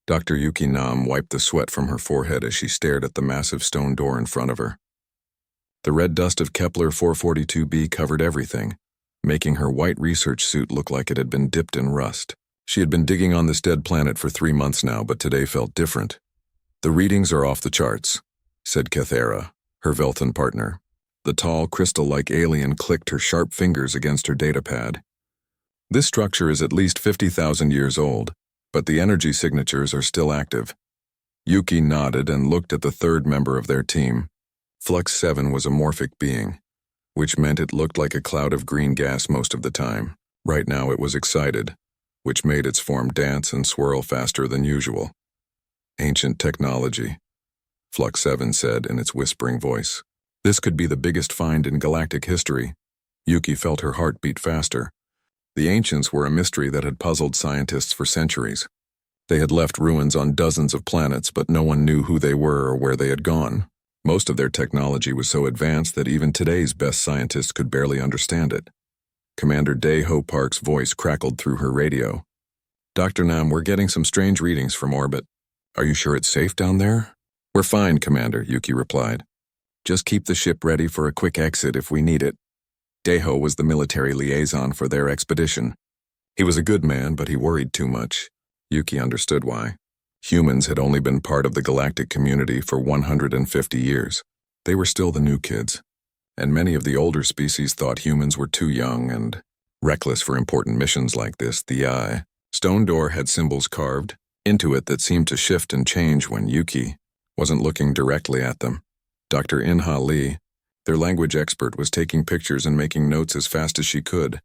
Dr. Yuki Nam wiped the sweat from her forehead as she stared at the massive stone door in front of her. The red dust of Kepler 442b covered everything, making her white research suit look like it had been dipped in rust. She had been digging on this dead planet for 3 months now, but today felt different. "The readings are off the charts," said Kethera, her Velthan partner. The tall, crystal-like alien clicked her sharp fingers against her datapad. "This structure is at least 50,000 years old, but the energy signatures are still active." Yuki nodded and looked at the third member of their team. Flux 7 was a morphic being, which meant it looked like a cloud of green gas most of the time. Right now it was excited, which made its form dance and swirl faster than usual. "Ancient technology," Flux 7 said in its whispering voice. "This could be the biggest find in galactic history." Yuki felt her heart beat faster. The ancients were a mystery that had puzzled scientists for centuries. They had left ruins on dozens of planets, but no one knew who they were or where they had gone. Most of their technology was so advanced that even today's best scientists could barely understand it. Commander Dae-Ho Park's voice crackled through her radio. "Dr. Nam, we're getting some strange readings from orbit. Are you sure it's safe down there?" "We're fine, Commander," Yuki replied. "Just keep the ship ready for a quick exit if we need it." Dae-Ho was the military liaison for their expedition. He was a good man, but he worried too much. Yuki understood why. Humans had only been part of the galactic community for 150 years. They were still the new kids, and many of the older species thought humans were too young and reckless for important missions like this. The stone door had symbols carved into it that seemed to shift and change when Yuki wasn't looking directly at them. Dr. Inha Lee, their language expert, was taking pictures and making notes as fast as she could.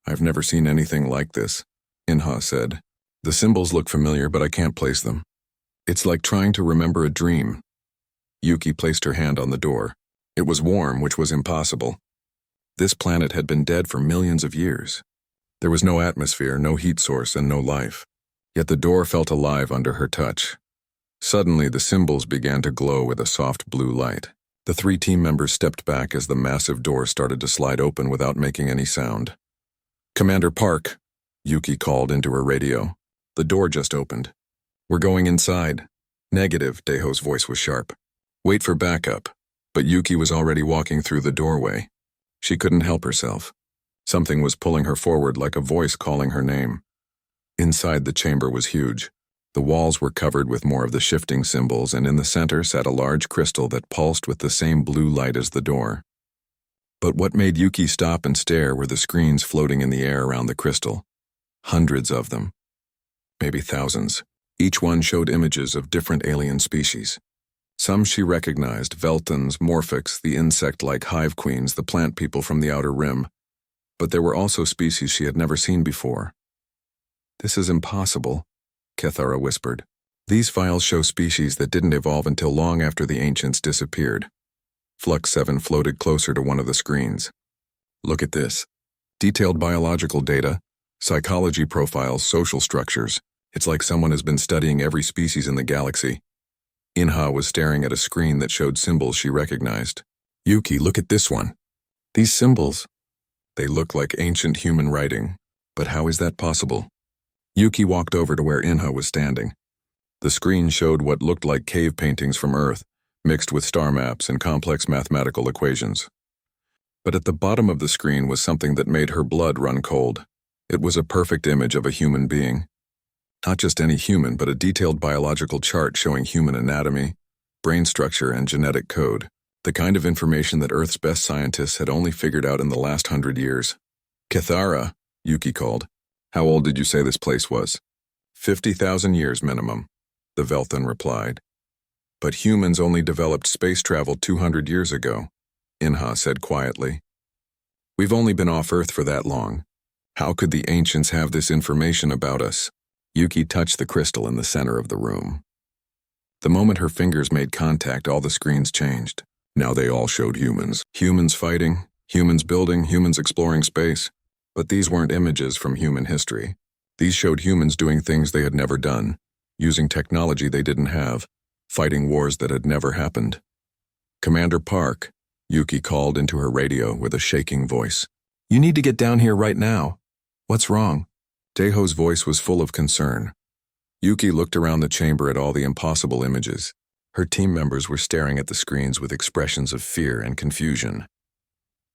"I've never seen anything like this," Inha said. "The symbols look familiar, but I can't place them. It's like trying to remember a dream." Yuki placed her hand on the door. It was warm, which was impossible. This planet had been dead for millions of years. There was no atmosphere, no heat source, and no life. Yet the door felt alive under her touch. Suddenly, the symbols began to glow with a soft blue light. The 3 team members stepped back as the massive door started to slide open without making any sound. "Commander Park," Yuki called into her radio. "The door just opened. We're going inside." "Negative," Dae-Ho's voice was sharp. "Wait for backup." But Yuki was already walking through the doorway. She couldn't help herself. Something was pulling her forward like a voice calling her name. Inside, the chamber was huge. The walls were covered with more of the shifting symbols, and in the center sat a large crystal that pulsed with the same blue light as the door. But what made Yuki stop and stare were the screens floating in the air around the crystal. Hundreds of them. Maybe thousands. Each one showed images of different alien species. Some she recognized: Velthans, Morphics, the insect-like hive queens, the plant people from the outer rim. But there were also species she had never seen before. "This is impossible," Kethera whispered. "These files show species that didn't evolve until long after the ancients disappeared." Flux 7 floated closer to one of the screens. "Look at this. Detailed biological data, psychology profiles, social structures. It's like someone has been studying every species in the galaxy." Inha was staring at a screen that showed symbols she recognized. "Yuki, look at this one. These symbols. They look like ancient human writing. But how is that possible?" Yuki walked over to where Inha was standing. The screen showed what looked like cave paintings from Earth, mixed with star maps and complex mathematical equations. But at the bottom of the screen was something that made her blood run cold. It was a perfect image of a human being. Not just any human, but a detailed biological chart showing human anatomy, brain structure, and genetic code. The kind of information that Earth's best scientists had only figured out in the last 100 years. "Kethara," Yuki called. "How old did you say this place was?" 50,000 years minimum," the Velthan replied. "But humans only developed space travel 200 years ago," Inha said quietly. "We've only been off Earth for that long. How could the ancients have this information about us?" Yuki touched the crystal in the center of the room. The moment her fingers made contact, all the screens changed. Now they all showed humans. Humans fighting, humans building, humans exploring space. But these weren't images from human history. These showed humans doing things they had never done, using technology they didn't have, fighting wars that had never happened. "Commander Park," Yuki called into her radio with a shaking voice. "You need to get down here right now." "What's wrong?" Dae-Ho's voice was full of concern. Yuki looked around the chamber at all the impossible images. Her team members were staring at the screens with expressions of fear and confusion.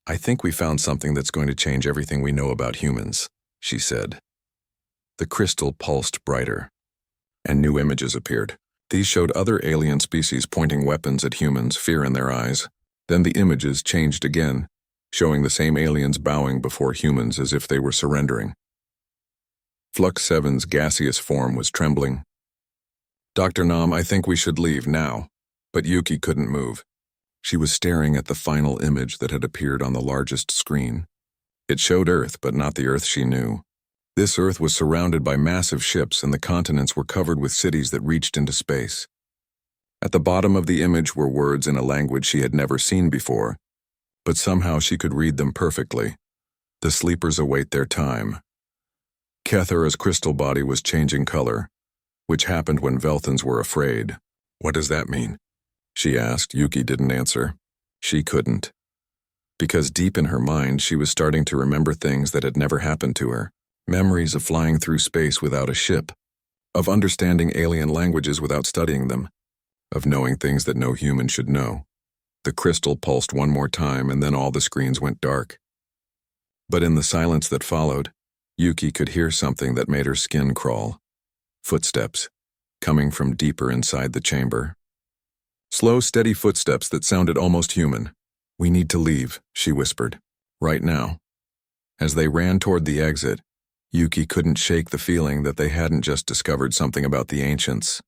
"I think we found something that's going to change everything we know about humans," she said. The crystal pulsed brighter, and new images appeared. These showed other alien species pointing weapons at humans, fear in their eyes. Then the images changed again, showing the same aliens bowing before humans as if they were surrendering. Flux 7's gaseous form was trembling. "Dr. Nam, I think we should leave now." But Yuki couldn't move. She was staring at the final image that had appeared on the largest screen. It showed Earth, but not the Earth she knew. This Earth was surrounded by massive ships, and the continents were covered with cities that reached into space. At the bottom of the image were words in a language she had never seen before, but somehow she could read them perfectly. "The sleepers await their time." Kethera's crystal body was changing color, which happened when Velthans were afraid. "What does that mean?" she asked. Yuki didn't answer. She couldn't. Because deep in her mind, she was starting to remember things that had never happened to her. Memories of flying through space without a ship, of understanding alien languages without studying them, of knowing things that no human should know. The crystal pulsed one more time, and then all the screens went dark. But in the silence that followed, Yuki could hear something that made her skin crawl. Footsteps, coming from deeper inside the chamber. Slow, steady footsteps that sounded almost human. "We need to leave," she whispered. "Right now." As they ran toward the exit, Yuki couldn't shake the feeling that they hadn't just discovered something about the ancients.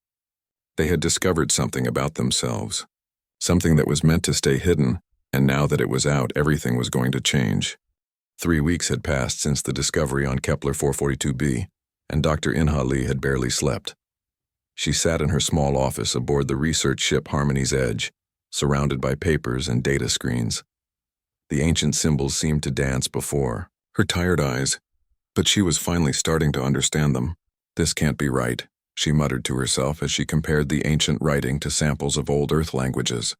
They had discovered something about themselves. Something that was meant to stay hidden, and now that it was out, everything was going to change. 3 weeks had passed since the discovery on Kepler 442b, and Dr. Inha Lee had barely slept. She sat in her small office aboard the research ship Harmony's Edge, surrounded by papers and data screens. The ancient symbols seemed to dance before her tired eyes, but she was finally starting to understand them. "This can't be right," she muttered to herself as she compared the ancient writing to samples of old Earth languages.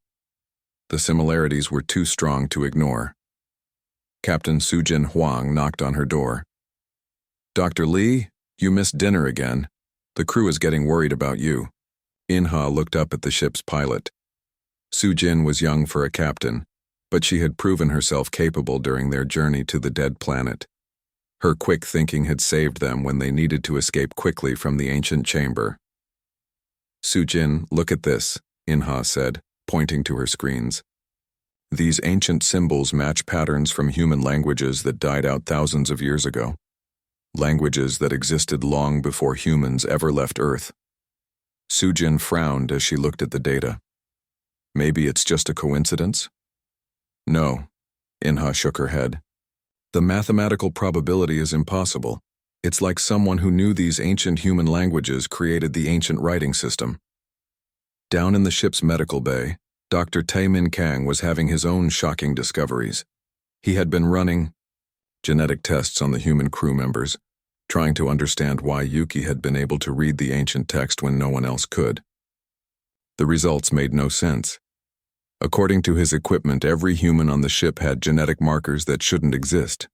The similarities were too strong to ignore. Captain Sujin Huang knocked on her door. "Dr. Lee, you missed dinner again. The crew is getting worried about you." Inha looked up at the ship's pilot. Sujin was young for a captain, but she had proven herself capable during their journey to the dead planet. Her quick thinking had saved them when they needed to escape quickly from the ancient chamber. "Sujin, look at this," Inha said, pointing to her screens. "These ancient symbols match patterns from human languages that died out thousands of years ago. Languages that existed long before humans ever left Earth." Sujin frowned as she looked at the data. "Maybe it's just a coincidence?" "No," Inha shook her head. "The mathematical probability is impossible. It's like someone who knew these ancient human languages created the ancient writing system." Down in the ship's medical bay, Dr. Taemin Kang was having his own shocking discoveries. He had been running genetic tests on the human crew members, trying to understand why Yuki had been able to read the ancient text when no one else could. The results made no sense. According to his equipment, every human on the ship had genetic markers that shouldn't exist.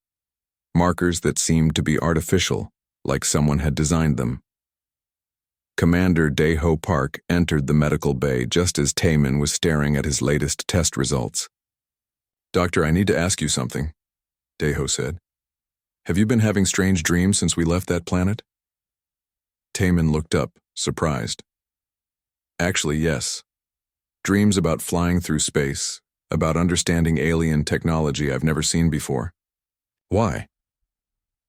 Markers that seemed to be artificial, like someone had designed them. Commander Daeho Park entered the medical bay just as Taemin was staring at his latest test results. "Doctor, I need to ask you something," Daeho said. "Have you been having strange dreams since we left that planet?" Taemin looked up, surprised. "Actually, yes. Dreams about flying through space, about understanding alien technology I've never seen before." "Why?"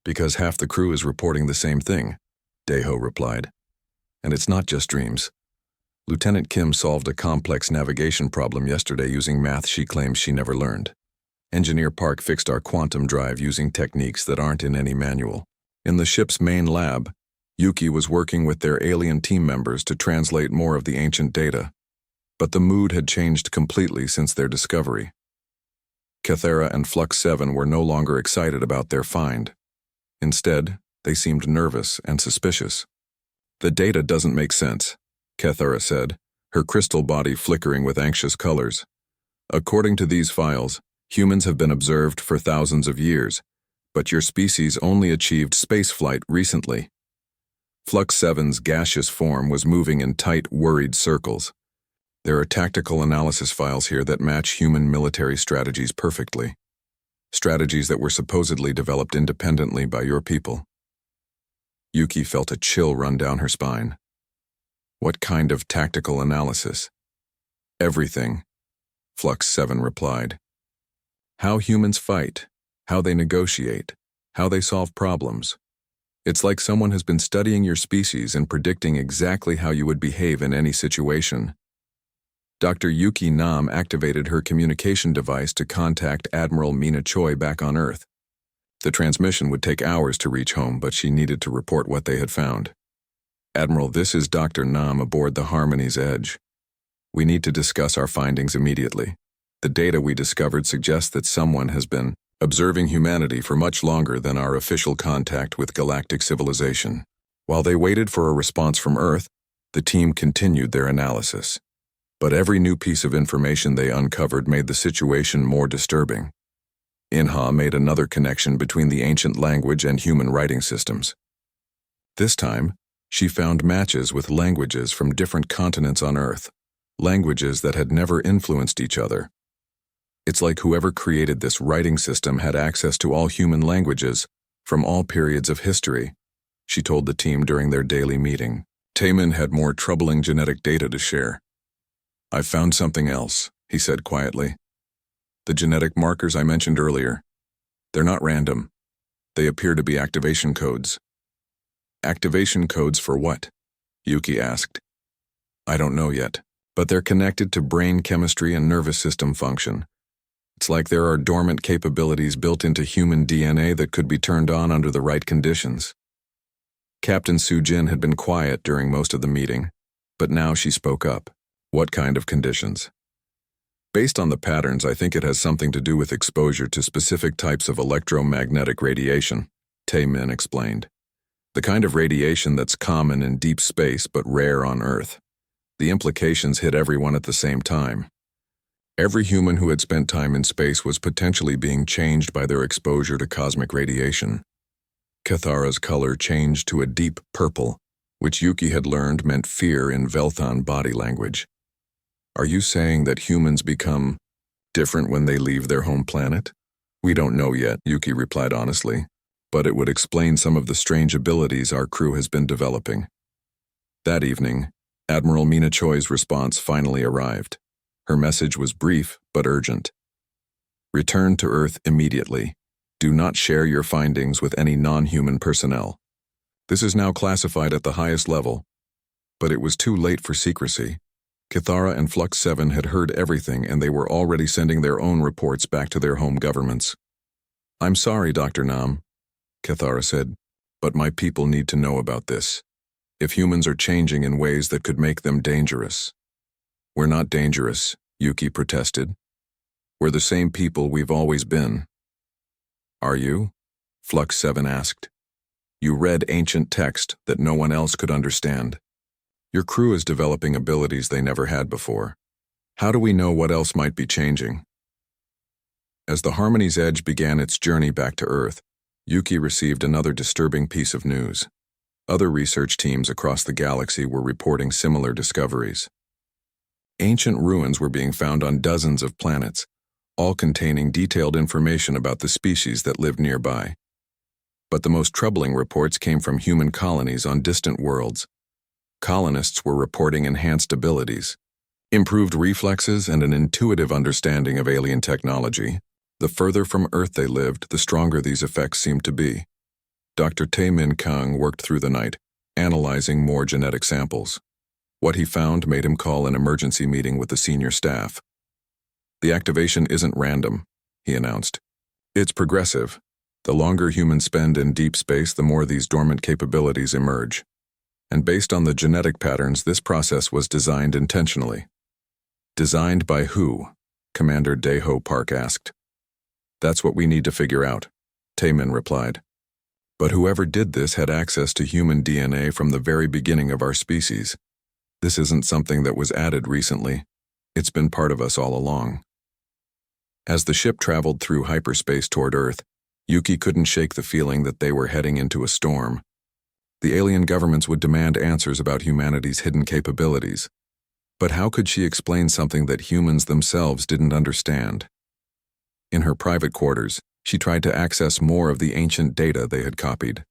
"Because half the crew is reporting the same thing," Daeho replied. "And it's not just dreams. Lieutenant Kim solved a complex navigation problem yesterday using math she claims she never learned. Engineer Park fixed our quantum drive using techniques that aren't in any manual. In the ship's main lab, Yuki was working with their alien team members to translate more of the ancient data. But the mood had changed completely since their discovery. Kethera and Flux 7 were no longer excited about their find. Instead, they seemed nervous and suspicious. "The data doesn't make sense," Kethera said, her crystal body flickering with anxious colors. "According to these files, humans have been observed for thousands of years, but your species only achieved spaceflight recently." Flux 7's gaseous form was moving in tight, worried circles. There are tactical analysis files here that match human military strategies perfectly. Strategies that were supposedly developed independently by your people. Yuki felt a chill run down her spine. What kind of tactical analysis? Everything, Flux 7 replied. How humans fight, how they negotiate, how they solve problems. It's like someone has been studying your species and predicting exactly how you would behave in any situation. Dr. Yuki Nam activated her communication device to contact Admiral Mina Choi back on Earth. The transmission would take hours to reach home, but she needed to report what they had found. Admiral, this is Dr. Nam aboard the Harmony's Edge. We need to discuss our findings immediately. The data we discovered suggests that someone has been observing humanity for much longer than our official contact with galactic civilization. While they waited for a response from Earth, the team continued their analysis. But every new piece of information they uncovered made the situation more disturbing. Inha made another connection between the ancient language and human writing systems. This time, she found matches with languages from different continents on Earth, languages that had never influenced each other. It's like whoever created this writing system had access to all human languages from all periods of history, she told the team during their daily meeting. Taemin had more troubling genetic data to share. "I've found something else," he said quietly. "The genetic markers I mentioned earlier. They're not random. They appear to be activation codes." "Activation codes for what?" Yuki asked. "I don't know yet, but they're connected to brain chemistry and nervous system function. It's like there are dormant capabilities built into human DNA that could be turned on under the right conditions." Captain Sujin had been quiet during most of the meeting, but now she spoke up. "What kind of conditions?" "Based on the patterns, I think it has something to do with exposure to specific types of electromagnetic radiation," Taemin explained. "The kind of radiation that's common in deep space but rare on Earth. The implications hit everyone at the same time. Every human who had spent time in space was potentially being changed by their exposure to cosmic radiation." Cathara's color changed to a deep purple, which Yuki had learned meant fear in Velthon body language. "Are you saying that humans become different when they leave their home planet?" "We don't know yet," Yuki replied honestly, "but it would explain some of the strange abilities our crew has been developing." That evening, Admiral Mina Choi's response finally arrived. Her message was brief but urgent. "Return to Earth immediately. Do not share your findings with any non-human personnel. This is now classified at the highest level." But it was too late for secrecy. Cathara and Flux 7 had heard everything, and they were already sending their own reports back to their home governments. "I'm sorry, Dr. Nam," Cathara said, "but my people need to know about this. If humans are changing in ways that could make them dangerous." "We're not dangerous," Yuki protested. "We're the same people we've always been." "Are you?" Flux 7 asked. "You read ancient text that no one else could understand. Your crew is developing abilities they never had before. How do we know what else might be changing?" As the Harmony's Edge began its journey back to Earth, Yuki received another disturbing piece of news. Other research teams across the galaxy were reporting similar discoveries. Ancient ruins were being found on dozens of planets, all containing detailed information about the species that lived nearby. But the most troubling reports came from human colonies on distant worlds. Colonists were reporting enhanced abilities, improved reflexes, and an intuitive understanding of alien technology. The further from Earth they lived, the stronger these effects seemed to be. Dr. Taemin Kang worked through the night, analyzing more genetic samples. What he found made him call an emergency meeting with the senior staff. "The activation isn't random," he announced. "It's progressive. The longer humans spend in deep space, the more these dormant capabilities emerge. And based on the genetic patterns, this process was designed intentionally." "Designed by who?" Commander Daeho Park asked. "That's what we need to figure out," Taemin replied. "But whoever did this had access to human DNA from the very beginning of our species. This isn't something that was added recently. It's been part of us all along." As the ship traveled through hyperspace toward Earth, Yuki couldn't shake the feeling that they were heading into a storm. The alien governments would demand answers about humanity's hidden capabilities. But how could she explain something that humans themselves didn't understand? In her private quarters, she tried to access more of the ancient data they had copied.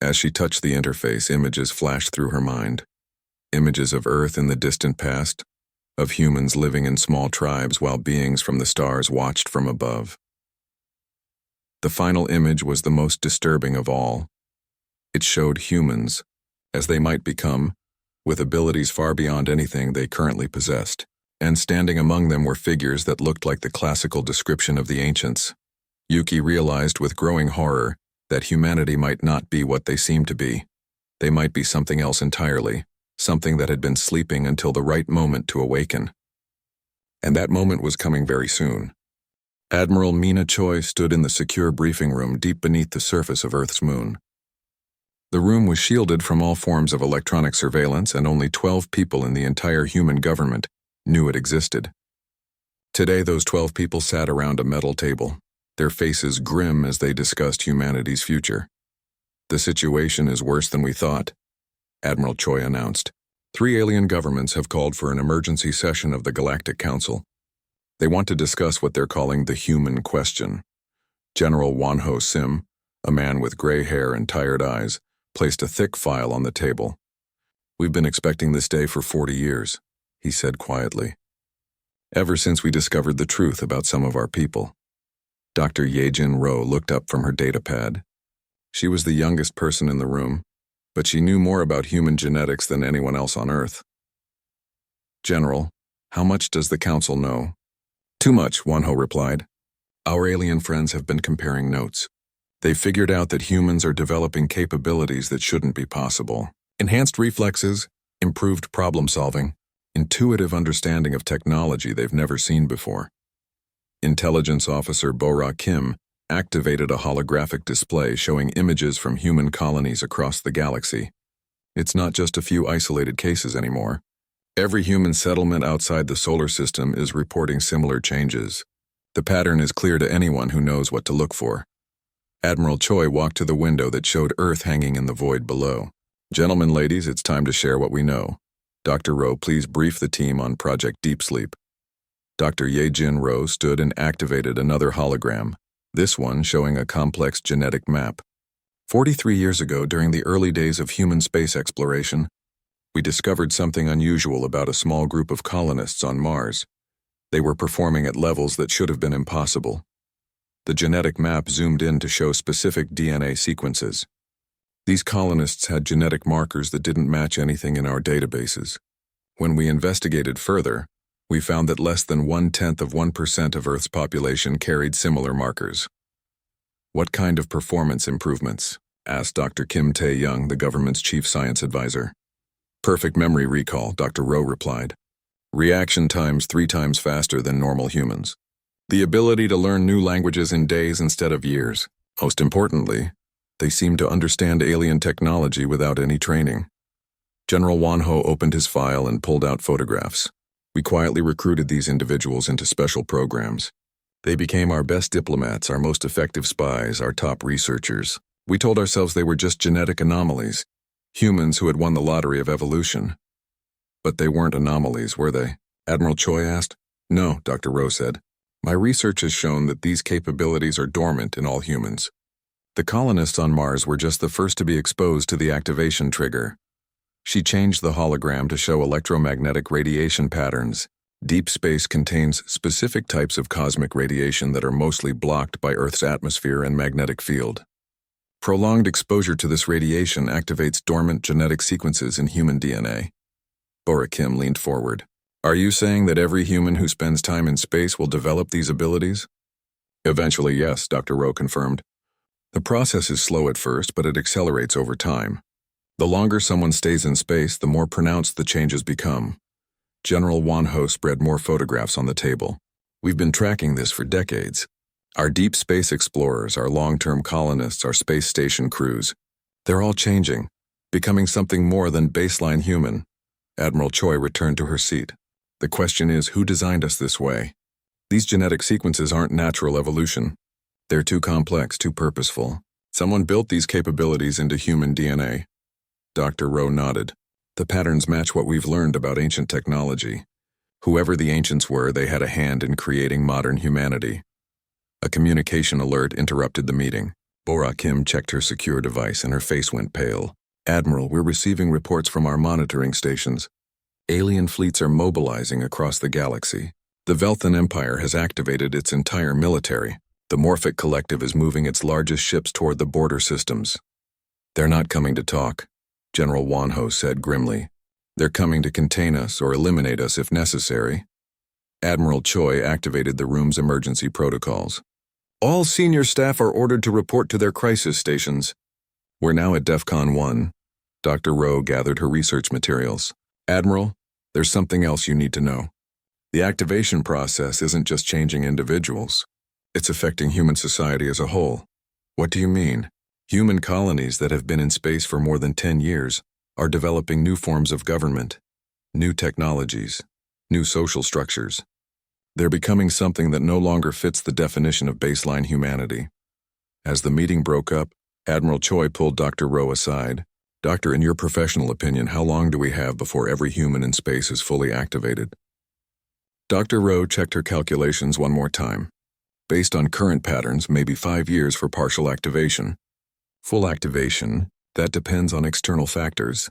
As she touched the interface, images flashed through her mind. Images of Earth in the distant past, of humans living in small tribes while beings from the stars watched from above. The final image was the most disturbing of all. It showed humans, as they might become, with abilities far beyond anything they currently possessed, and standing among them were figures that looked like the classical description of the ancients. Yuki realized with growing horror that humanity might not be what they seemed to be. They might be something else entirely, something that had been sleeping until the right moment to awaken. And that moment was coming very soon. Admiral Mina Choi stood in the secure briefing room deep beneath the surface of Earth's moon. The room was shielded from all forms of electronic surveillance, and only 12 people in the entire human government knew it existed. Today, those 12 people sat around a metal table, their faces grim as they discussed humanity's future. "The situation is worse than we thought," Admiral Choi announced. "3 alien governments have called for an emergency session of the Galactic Council. They want to discuss what they're calling the human question." General Wonho Sim, a man with gray hair and tired eyes, placed a thick file on the table. "We've been expecting this day for 40 years, he said quietly. "Ever since we discovered the truth about some of our people." Dr. Yejin Ro looked up from her datapad. She was the youngest person in the room, but she knew more about human genetics than anyone else on Earth. "General, how much does the Council know?" "Too much," Wonho replied. "Our alien friends have been comparing notes. They figured out that humans are developing capabilities that shouldn't be possible. Enhanced reflexes, improved problem solving, intuitive understanding of technology they've never seen before." Intelligence Officer Bora Kim activated a holographic display showing images from human colonies across the galaxy. It's not just a few isolated cases anymore. Every human settlement outside the solar system is reporting similar changes. The pattern is clear to anyone who knows what to look for. Admiral Choi walked to the window that showed Earth hanging in the void below. "Gentlemen, ladies, it's time to share what we know. Dr. Ro, please brief the team on Project Deep Sleep." Dr. Yejin Ro stood and activated another hologram, this one showing a complex genetic map. 43 years ago, during the early days of human space exploration, we discovered something unusual about a small group of colonists on Mars. They were performing at levels that should have been impossible. The genetic map zoomed in to show specific DNA sequences. These colonists had genetic markers that didn't match anything in our databases. When we investigated further, we found that less than 0.1% of Earth's population carried similar markers. "What kind of performance improvements?" asked Dr. Kim Tae-young, the government's chief science advisor. "Perfect memory recall," Dr. Ro replied. "Reaction times 3 times faster than normal humans. The ability to learn new languages in days instead of years. Most importantly, they seem to understand alien technology without any training." General Wonho opened his file and pulled out photographs. "We quietly recruited these individuals into special programs. They became our best diplomats, our most effective spies, our top researchers. We told ourselves they were just genetic anomalies, humans who had won the lottery of evolution." "But they weren't anomalies, were they?" Admiral Choi asked. "No," Dr. Ro said. "My research has shown that these capabilities are dormant in all humans. The colonists on Mars were just the first to be exposed to the activation trigger." She changed the hologram to show electromagnetic radiation patterns. Deep space contains specific types of cosmic radiation that are mostly blocked by Earth's atmosphere and magnetic field. Prolonged exposure to this radiation activates dormant genetic sequences in human DNA. Bora Kim leaned forward. "Are you saying that every human who spends time in space will develop these abilities?" "Eventually, yes," Dr. Ro confirmed. "The process is slow at first, but it accelerates over time. The longer someone stays in space, the more pronounced the changes become." General Wonho spread more photographs on the table. "We've been tracking this for decades. Our deep space explorers, our long-term colonists, our space station crews, they're all changing, becoming something more than baseline human." Admiral Choi returned to her seat. "The question is, who designed us this way? These genetic sequences aren't natural evolution. They're too complex, too purposeful. Someone built these capabilities into human DNA. Dr. Rowe nodded. The patterns match what we've learned about ancient technology. Whoever the ancients were, they had a hand in creating modern humanity. A communication alert interrupted the meeting. Bora Kim checked her secure device and her face went pale. Admiral, we're receiving reports from our monitoring stations. Alien fleets are mobilizing across the galaxy. The Velthan Empire has activated its entire military. The Morphic Collective is moving its largest ships toward the border systems. They're not coming to talk, General Wanho said grimly. They're coming to contain us or eliminate us if necessary. Admiral Choi activated the room's emergency protocols. All senior staff are ordered to report to their crisis stations. We're now at DEFCON 1. Dr. Rowe gathered her research materials. Admiral, there's something else you need to know. The activation process isn't just changing individuals. It's affecting human society as a whole. What do you mean? Human colonies that have been in space for more than 10 years are developing new forms of government, new technologies, new social structures. They're becoming something that no longer fits the definition of baseline humanity. As the meeting broke up, Admiral Choi pulled Dr. Rowe aside. Doctor, in your professional opinion, how long do we have before every human in space is fully activated? Dr. Rowe checked her calculations one more time. Based on current patterns, maybe 5 years for partial activation. Full activation, that depends on external factors.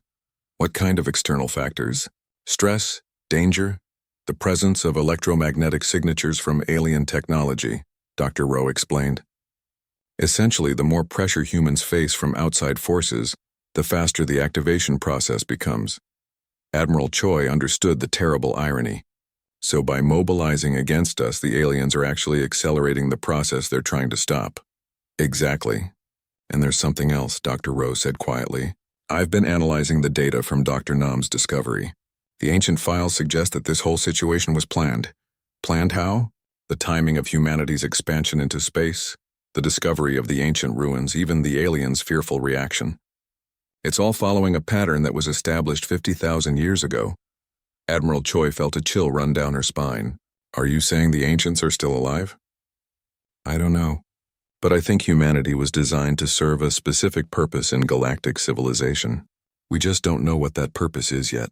What kind of external factors? Stress, danger, the presence of electromagnetic signatures from alien technology, Dr. Rowe explained. Essentially, the more pressure humans face from outside forces, the faster the activation process becomes. Admiral Choi understood the terrible irony. So by mobilizing against us, the aliens are actually accelerating the process they're trying to stop. Exactly. And there's something else, Dr. Rowe said quietly. I've been analyzing the data from Dr. Nam's discovery. The ancient files suggest that this whole situation was planned. Planned how? The timing of humanity's expansion into space, the discovery of the ancient ruins, even the aliens' fearful reaction. It's all following a pattern that was established 50,000 years ago. Admiral Choi felt a chill run down her spine. Are you saying the ancients are still alive? I don't know. But I think humanity was designed to serve a specific purpose in galactic civilization. We just don't know what that purpose is yet.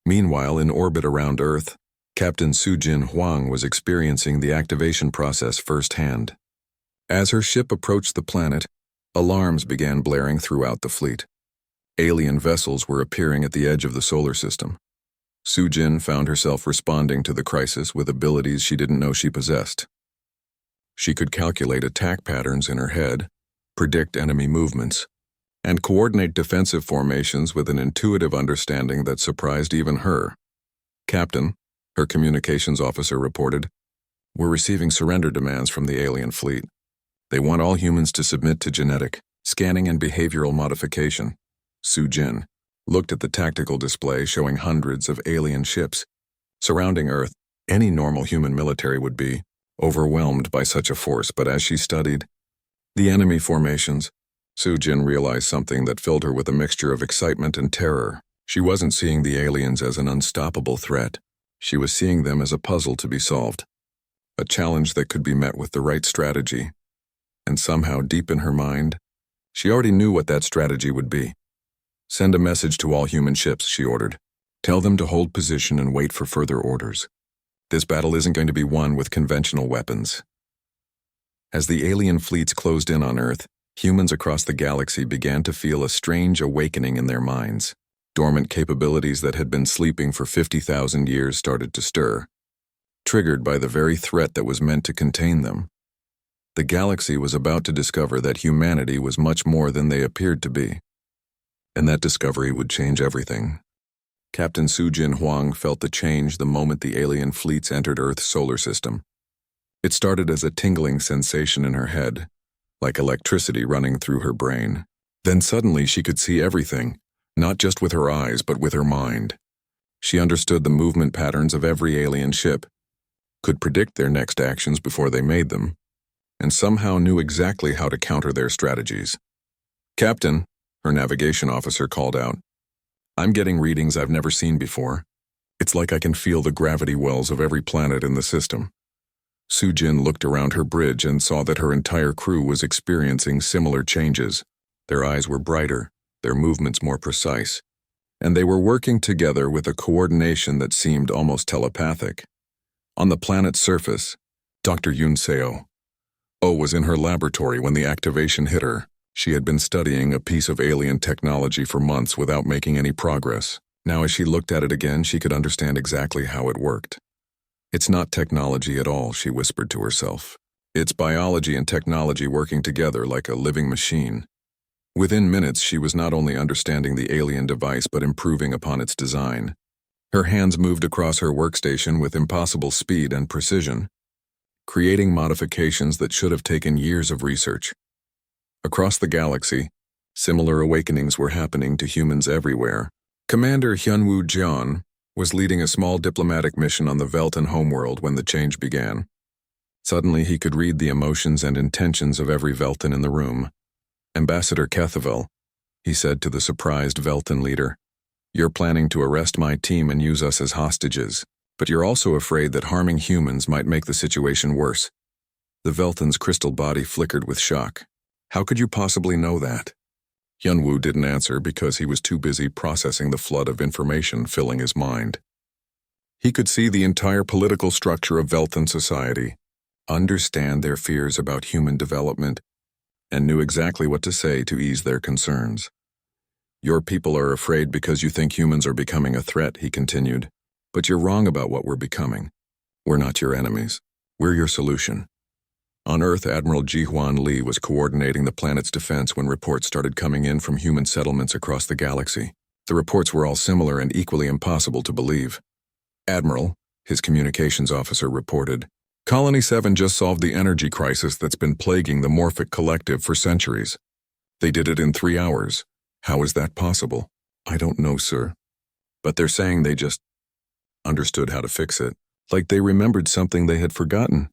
Meanwhile, in orbit around Earth, Captain Su-Jin Huang was experiencing the activation process firsthand. As her ship approached the planet, alarms began blaring throughout the fleet. Alien vessels were appearing at the edge of the solar system. Su-Jin found herself responding to the crisis with abilities she didn't know she possessed. She could calculate attack patterns in her head, predict enemy movements, and coordinate defensive formations with an intuitive understanding that surprised even her. Captain, her communications officer reported, we're receiving surrender demands from the alien fleet. They want all humans to submit to genetic, scanning and behavioral modification. Su-Jin looked at the tactical display showing hundreds of alien ships. Surrounding Earth, any normal human military would be overwhelmed by such a force, but as she studied the enemy formations, Su-Jin realized something that filled her with a mixture of excitement and terror. She wasn't seeing the aliens as an unstoppable threat. She was seeing them as a puzzle to be solved, a challenge that could be met with the right strategy. And somehow, deep in her mind, she already knew what that strategy would be. Send a message to all human ships, she ordered. Tell them to hold position and wait for further orders. This battle isn't going to be won with conventional weapons. As the alien fleets closed in on Earth, humans across the galaxy began to feel a strange awakening in their minds. Dormant capabilities that had been sleeping for 50,000 years started to stir, triggered by the very threat that was meant to contain them. The galaxy was about to discover that humanity was much more than they appeared to be. And that discovery would change everything. Captain Su-Jin Huang felt the change the moment the alien fleets entered Earth's solar system. It started as a tingling sensation in her head, like electricity running through her brain. Then suddenly she could see everything, not just with her eyes but with her mind. She understood the movement patterns of every alien ship, could predict their next actions before they made them, and somehow knew exactly how to counter their strategies. Captain, her navigation officer called out, I'm getting readings I've never seen before. It's like I can feel the gravity wells of every planet in the system. Sujin looked around her bridge and saw that her entire crew was experiencing similar changes. Their eyes were brighter, their movements more precise, and they were working together with a coordination that seemed almost telepathic. On the planet's surface, Dr. Yunseo was in her laboratory when the activation hit her. She had been studying a piece of alien technology for months without making any progress. Now as she looked at it again, she could understand exactly how it worked. It's not technology at all, she whispered to herself. It's biology and technology working together like a living machine. Within minutes, she was not only understanding the alien device but improving upon its design. Her hands moved across her workstation with impossible speed and precision, creating modifications that should have taken years of research. Across the galaxy, similar awakenings were happening to humans everywhere. Commander Hyunwoo Jeon was leading a small diplomatic mission on the Veltan homeworld when the change began. Suddenly he could read the emotions and intentions of every Veltan in the room. "Ambassador Kethavel," he said to the surprised Veltan leader, "you're planning to arrest my team and use us as hostages, but you're also afraid that harming humans might make the situation worse." The Veltan's crystal body flickered with shock. "How could you possibly know that?" Hyunwoo didn't answer because he was too busy processing the flood of information filling his mind. He could see the entire political structure of Veltan society, understand their fears about human development, and knew exactly what to say to ease their concerns. "Your people are afraid because you think humans are becoming a threat," he continued. "But you're wrong about what we're becoming. We're not your enemies. We're your solution." On Earth, Admiral Ji-hwan Lee was coordinating the planet's defense when reports started coming in from human settlements across the galaxy. The reports were all similar and equally impossible to believe. "Admiral," his communications officer reported, "Colony 7 just solved the energy crisis that's been plaguing the Morphic Collective for centuries. They did it in 3 hours. How is that possible?" "I don't know, sir. But they're saying they just understood how to fix it, like they remembered something they had forgotten."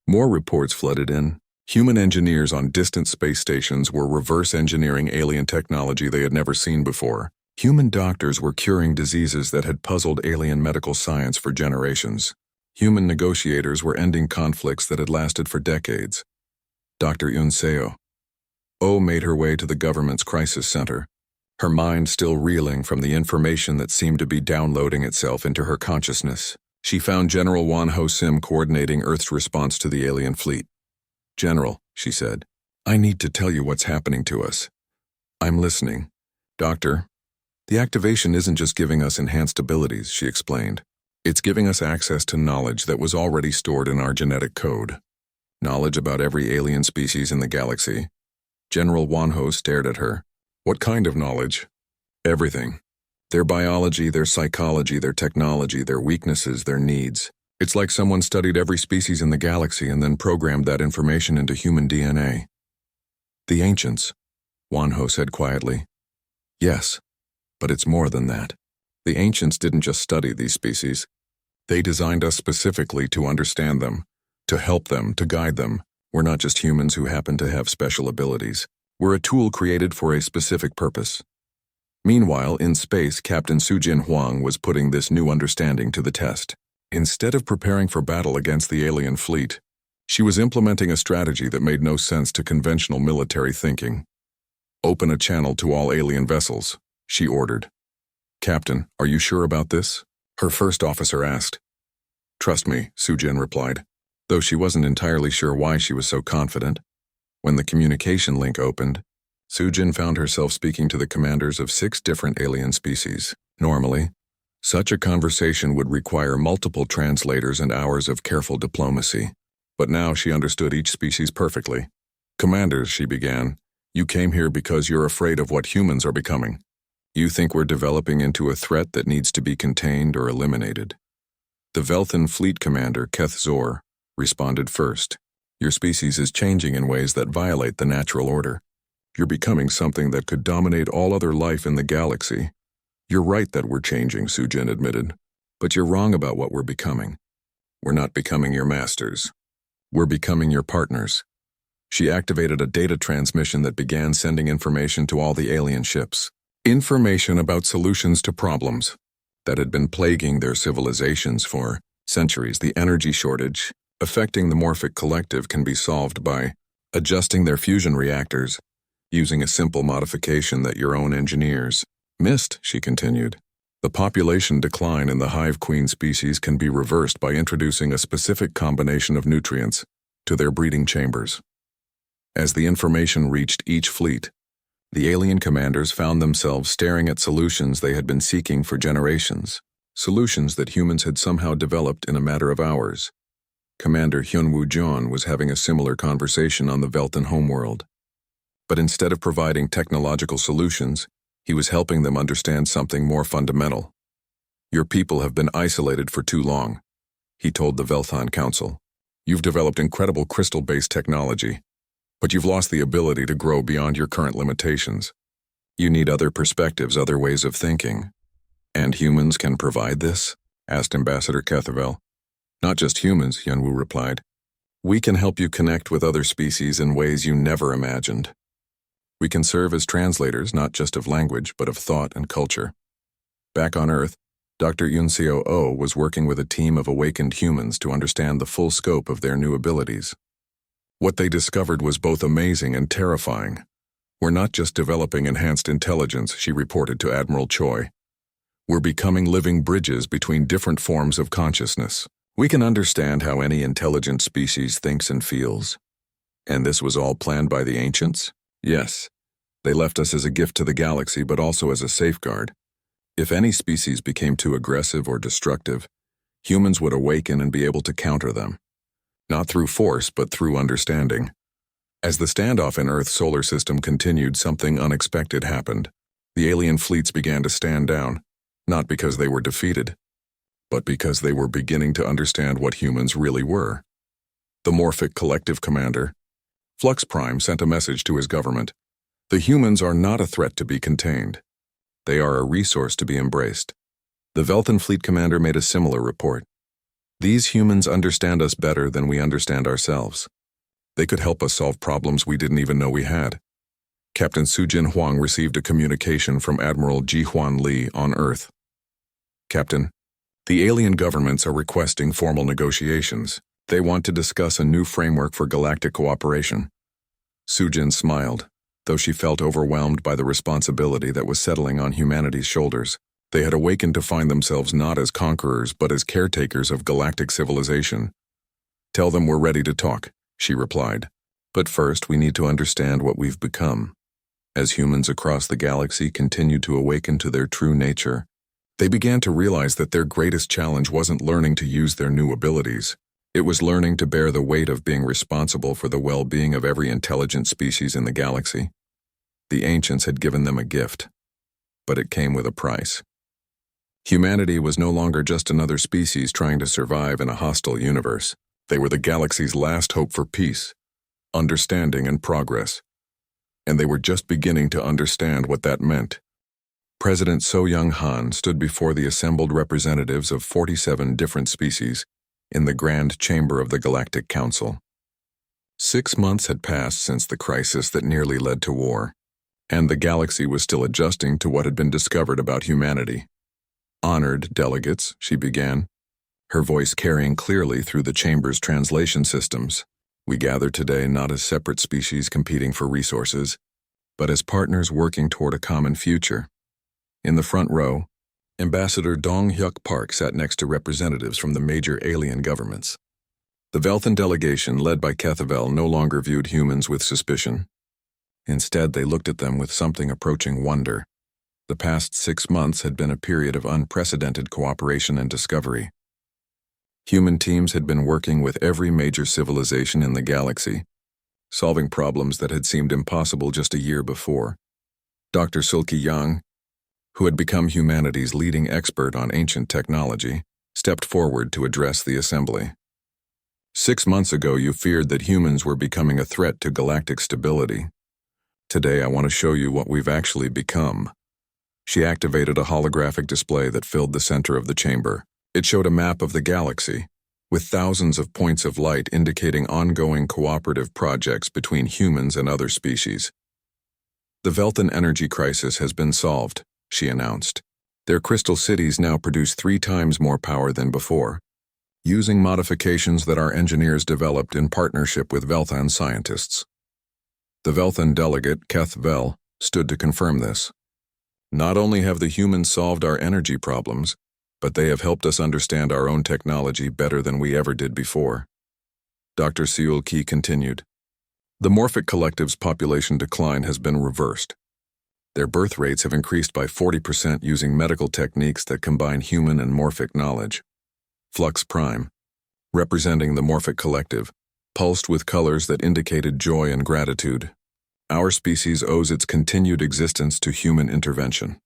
More reports flooded in. Human engineers on distant space stations were reverse engineering alien technology they had never seen before. Human doctors were curing diseases that had puzzled alien medical science for generations. Human negotiators were ending conflicts that had lasted for decades. Dr. Yunseo made her way to the government's crisis center, her mind still reeling from the information that seemed to be downloading itself into her consciousness. She found General Won Ho Sim coordinating Earth's response to the alien fleet. "General," she said, "I need to tell you what's happening to us." "I'm listening." "Doctor, the activation isn't just giving us enhanced abilities," she explained. "It's giving us access to knowledge that was already stored in our genetic code. Knowledge about every alien species in the galaxy." General Won Ho stared at her. "What kind of knowledge?" "Everything. Their biology, their psychology, their technology, their weaknesses, their needs. It's like someone studied every species in the galaxy and then programmed that information into human DNA." "The ancients," Won Ho said quietly. "Yes, but it's more than that. The ancients didn't just study these species. They designed us specifically to understand them, to help them, to guide them. We're not just humans who happen to have special abilities. We're a tool created for a specific purpose." Meanwhile, in space, Captain Sujin Huang was putting this new understanding to the test. Instead of preparing for battle against the alien fleet, she was implementing a strategy that made no sense to conventional military thinking. "Open a channel to all alien vessels," she ordered. "Captain, are you sure about this?" her first officer asked. "Trust me," Sujin replied, though she wasn't entirely sure why she was so confident. When the communication link opened, Sujin found herself speaking to the commanders of 6 different alien species. Normally, such a conversation would require multiple translators and hours of careful diplomacy. But now she understood each species perfectly. "Commanders," she began, "you came here because you're afraid of what humans are becoming. You think we're developing into a threat that needs to be contained or eliminated." The Velthan Fleet Commander, Keth Zor, responded first. "Your species is changing in ways that violate the natural order. You're becoming something that could dominate all other life in the galaxy." "You're right that we're changing," Sujin admitted. "But you're wrong about what we're becoming. We're not becoming your masters. We're becoming your partners." She activated a data transmission that began sending information to all the alien ships. Information about solutions to problems that had been plaguing their civilizations for centuries: the energy shortage, Affecting the Morphic Collective can be solved by adjusting their fusion reactors, using a simple modification that your own engineers missed, she continued. The population decline in the hive queen species can be reversed by introducing a specific combination of nutrients to their breeding chambers. As the information reached each fleet, the alien commanders found themselves staring at solutions they had been seeking for generations, solutions that humans had somehow developed in a matter of hours. Commander Hyunwoo Jeon was having a similar conversation on the Veltan homeworld. But instead of providing technological solutions, he was helping them understand something more fundamental. Your people have been isolated for too long, he told the Veltan Council. You've developed incredible crystal-based technology, but you've lost the ability to grow beyond your current limitations. You need other perspectives, other ways of thinking. And humans can provide this? Asked Ambassador Kethavel. Not just humans, Hyunwoo replied. We can help you connect with other species in ways you never imagined. We can serve as translators not just of language, but of thought and culture. Back on Earth, Dr. Yunseo Oh was working with a team of awakened humans to understand the full scope of their new abilities. What they discovered was both amazing and terrifying. We're not just developing enhanced intelligence, she reported to Admiral Choi. We're becoming living bridges between different forms of consciousness. We can understand how any intelligent species thinks and feels. And this was all planned by the ancients? Yes. They left us as a gift to the galaxy, but also as a safeguard. If any species became too aggressive or destructive, humans would awaken and be able to counter them. Not through force, but through understanding. As the standoff in Earth's solar system continued, something unexpected happened. The alien fleets began to stand down, not because they were defeated, but because they were beginning to understand what humans really were. The Morphic Collective commander, Flux Prime, sent a message to his government. The humans are not a threat to be contained. They are a resource to be embraced. The Veltan fleet commander made a similar report. These humans understand us better than we understand ourselves. They could help us solve problems we didn't even know we had. Captain Sujin Huang received a communication from Admiral Ji Huan Lee on Earth. Captain, the alien governments are requesting formal negotiations. They want to discuss a new framework for galactic cooperation. Sujin smiled, though she felt overwhelmed by the responsibility that was settling on humanity's shoulders. They had awakened to find themselves not as conquerors but as caretakers of galactic civilization. Tell them we're ready to talk, she replied. But first we need to understand what we've become. As humans across the galaxy continued to awaken to their true nature, they began to realize that their greatest challenge wasn't learning to use their new abilities. It was learning to bear the weight of being responsible for the well-being of every intelligent species in the galaxy. The ancients had given them a gift, but it came with a price. Humanity was no longer just another species trying to survive in a hostile universe. They were the galaxy's last hope for peace, understanding, and progress. And they were just beginning to understand what that meant. President So Young-han stood before the assembled representatives of 47 different species in the Grand Chamber of the Galactic Council. 6 months had passed since the crisis that nearly led to war, and the galaxy was still adjusting to what had been discovered about humanity. Honored delegates, she began, her voice carrying clearly through the chamber's translation systems. We gather today not as separate species competing for resources, but as partners working toward a common future. In the front row, Ambassador Dong-hyuk Park sat next to representatives from the major alien governments. The Veltan delegation, led by Kethavel, no longer viewed humans with suspicion. Instead, they looked at them with something approaching wonder. The past 6 months had been a period of unprecedented cooperation and discovery. Human teams had been working with every major civilization in the galaxy, solving problems that had seemed impossible just a year before. Dr. Sulki Yang, who had become humanity's leading expert on ancient technology, stepped forward to address the assembly. 6 months ago, you feared that humans were becoming a threat to galactic stability. Today, I want to show you what we've actually become. She activated a holographic display that filled the center of the chamber. It showed a map of the galaxy, with thousands of points of light indicating ongoing cooperative projects between humans and other species. The Veltan energy crisis has been solved, she announced. Their crystal cities now produce 3 times more power than before. using modifications that our engineers developed in partnership with Velthan scientists. The Velthan delegate, Keth Vel, stood to confirm this. Not only have the humans solved our energy problems, but they have helped us understand our own technology better than we ever did before. Dr. Seul-Ki continued. The Morphic Collective's population decline has been reversed. Their birth rates have increased by 40% using medical techniques that combine human and morphic knowledge. Flux Prime, representing the Morphic Collective, pulsed with colors that indicated joy and gratitude. Our species owes its continued existence to human intervention.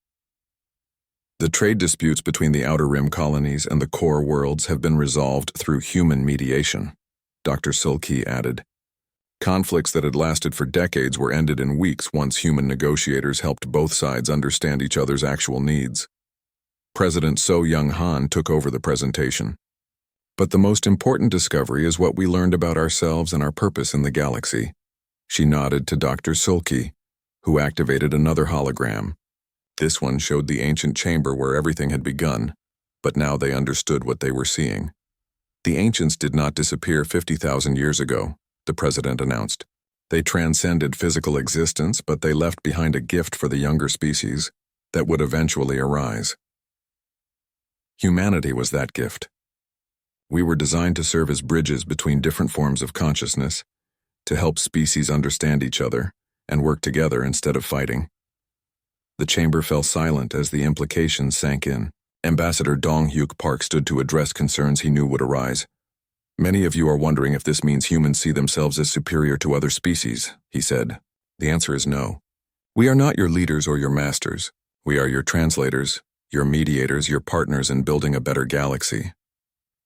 The trade disputes between the Outer Rim colonies and the core worlds have been resolved through human mediation, Dr. Seul-Ki added. Conflicts that had lasted for decades were ended in weeks once human negotiators helped both sides understand each other's actual needs. President So Young-han took over the presentation. But the most important discovery is what we learned about ourselves and our purpose in the galaxy. She nodded to Dr. Seul-Ki, who activated another hologram. This one showed the ancient chamber where everything had begun, but now they understood what they were seeing. The ancients did not disappear 50,000 years ago, the president announced. They transcended physical existence, but they left behind a gift for the younger species that would eventually arise. Humanity was that gift. We were designed to serve as bridges between different forms of consciousness, to help species understand each other and work together instead of fighting. The chamber fell silent as the implications sank in. Ambassador Dong-hyuk Park stood to address concerns he knew would arise. Many of you are wondering if this means humans see themselves as superior to other species, he said. The answer is no. We are not your leaders or your masters. We are your translators, your mediators, your partners in building a better galaxy.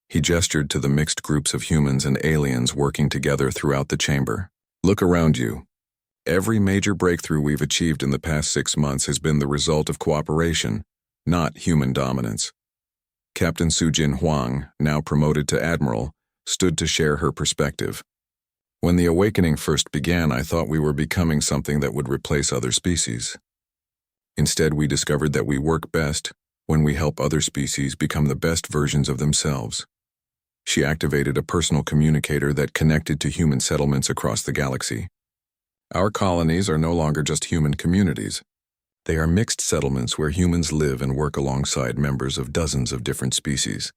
He gestured to the mixed groups of humans and aliens working together throughout the chamber. Look around you. Every major breakthrough we've achieved in the past 6 months has been the result of cooperation, not human dominance. Captain Sujin Huang, now promoted to Admiral, stood to share her perspective. When the awakening first began, I thought we were becoming something that would replace other species. Instead, we discovered that we work best when we help other species become the best versions of themselves. She activated a personal communicator that connected to human settlements across the galaxy. Our colonies are no longer just human communities. They are mixed settlements where humans live and work alongside members of dozens of different species.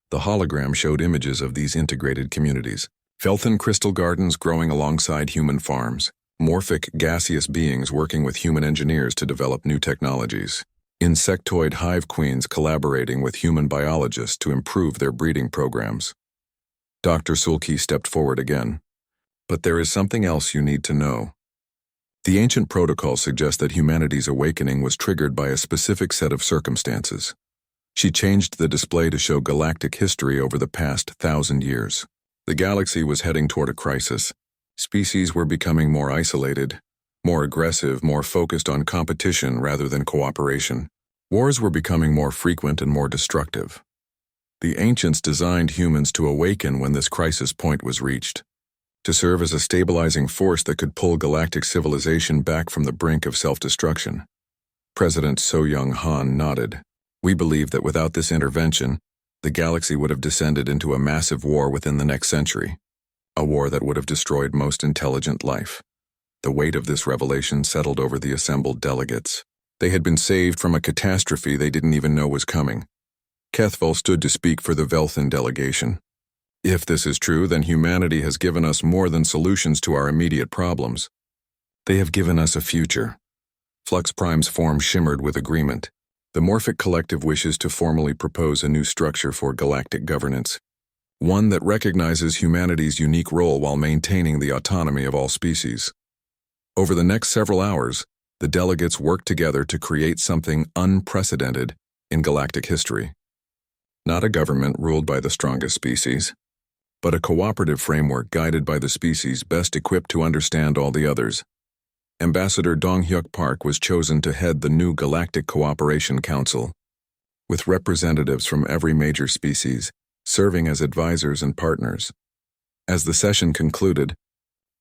The hologram showed images of these integrated communities. Velthan crystal gardens growing alongside human farms. Morphic gaseous beings working with human engineers to develop new technologies. Insectoid hive queens collaborating with human biologists to improve their breeding programs. Dr. Seul-Ki stepped forward again. But there is something else you need to know. The ancient protocol suggests that humanity's awakening was triggered by a specific set of circumstances. She changed the display to show galactic history over the past 1,000 years. The galaxy was heading toward a crisis. Species were becoming more isolated, more aggressive, more focused on competition rather than cooperation. Wars were becoming more frequent and more destructive. The ancients designed humans to awaken when this crisis point was reached, to serve as a stabilizing force that could pull galactic civilization back from the brink of self-destruction. President So Young-han nodded. We believe that without this intervention, the galaxy would have descended into a massive war within the next century, a war that would have destroyed most intelligent life. The weight of this revelation settled over the assembled delegates. They had been saved from a catastrophe they didn't even know was coming. Kethval stood to speak for the Velthan delegation. If this is true, then humanity has given us more than solutions to our immediate problems. They have given us a future. Flux Prime's form shimmered with agreement. The Morphic Collective wishes to formally propose a new structure for galactic governance, one that recognizes humanity's unique role while maintaining the autonomy of all species. Over the next several hours, the delegates worked together to create something unprecedented in galactic history. Not a government ruled by the strongest species, but a cooperative framework guided by the species best equipped to understand all the others. Ambassador Dong-hyuk Park was chosen to head the new Galactic Cooperation Council, with representatives from every major species, serving as advisors and partners. As the session concluded,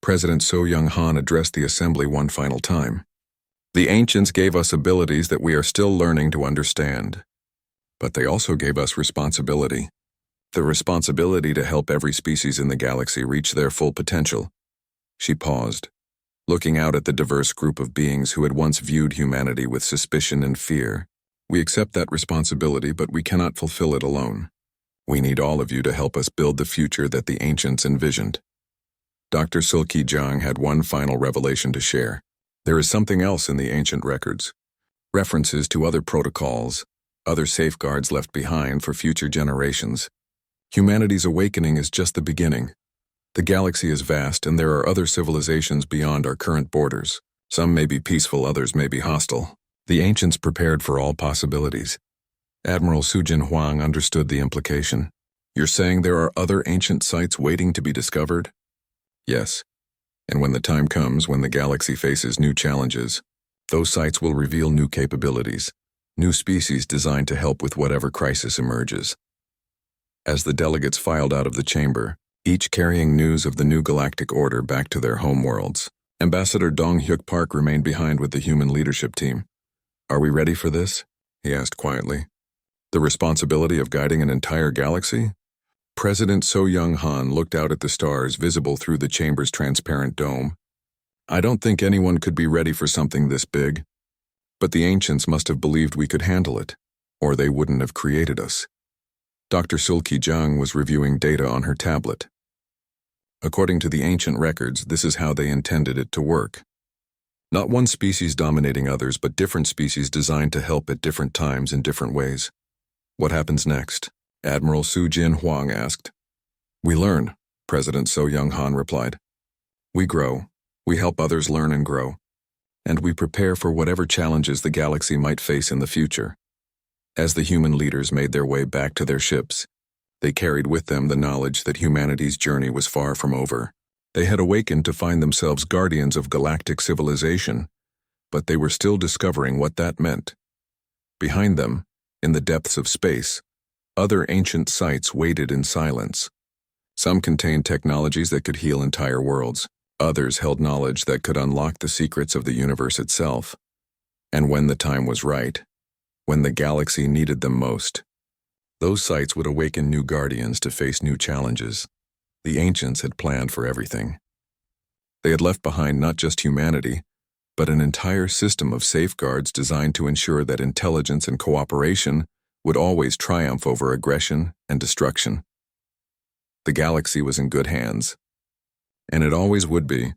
President So Young-han addressed the assembly one final time. The ancients gave us abilities that we are still learning to understand, but they also gave us responsibility. The responsibility to help every species in the galaxy reach their full potential. She paused, looking out at the diverse group of beings who had once viewed humanity with suspicion and fear. We accept that responsibility, but we cannot fulfill it alone. We need all of you to help us build the future that the ancients envisioned. Dr. Sulki Jiang had one final revelation to share. There is something else in the ancient records. References to other protocols, other safeguards left behind for future generations. Humanity's awakening is just the beginning. The galaxy is vast, and there are other civilizations beyond our current borders. Some may be peaceful, others may be hostile. The ancients prepared for all possibilities. Admiral Sujin Huang understood the implication. You're saying there are other ancient sites waiting to be discovered? Yes. And when the time comes, when the galaxy faces new challenges, those sites will reveal new capabilities, new species designed to help with whatever crisis emerges. As the delegates filed out of the chamber, each carrying news of the new galactic order back to their homeworlds, Ambassador Dong Hyuk Park remained behind with the human leadership team. Are we ready for this? He asked quietly. The responsibility of guiding an entire galaxy? President So Young Han looked out at the stars visible through the chamber's transparent dome. I don't think anyone could be ready for something this big. But the ancients must have believed we could handle it, or they wouldn't have created us. Dr. Sulki Jiang was reviewing data on her tablet. According to the ancient records, this is how they intended it to work. Not one species dominating others, but different species designed to help at different times in different ways. What happens next? Admiral Sujin Huang asked. We learn, President So Young Han replied. We grow, we help others learn and grow, and we prepare for whatever challenges the galaxy might face in the future. As the human leaders made their way back to their ships, they carried with them the knowledge that humanity's journey was far from over. They had awakened to find themselves guardians of galactic civilization, but they were still discovering what that meant. Behind them, in the depths of space, other ancient sites waited in silence. Some contained technologies that could heal entire worlds. Others held knowledge that could unlock the secrets of the universe itself. And when the time was right, when the galaxy needed them most, those sites would awaken new guardians to face new challenges. The ancients had planned for everything. They had left behind not just humanity, but an entire system of safeguards designed to ensure that intelligence and cooperation would always triumph over aggression and destruction. The galaxy was in good hands, and it always would be,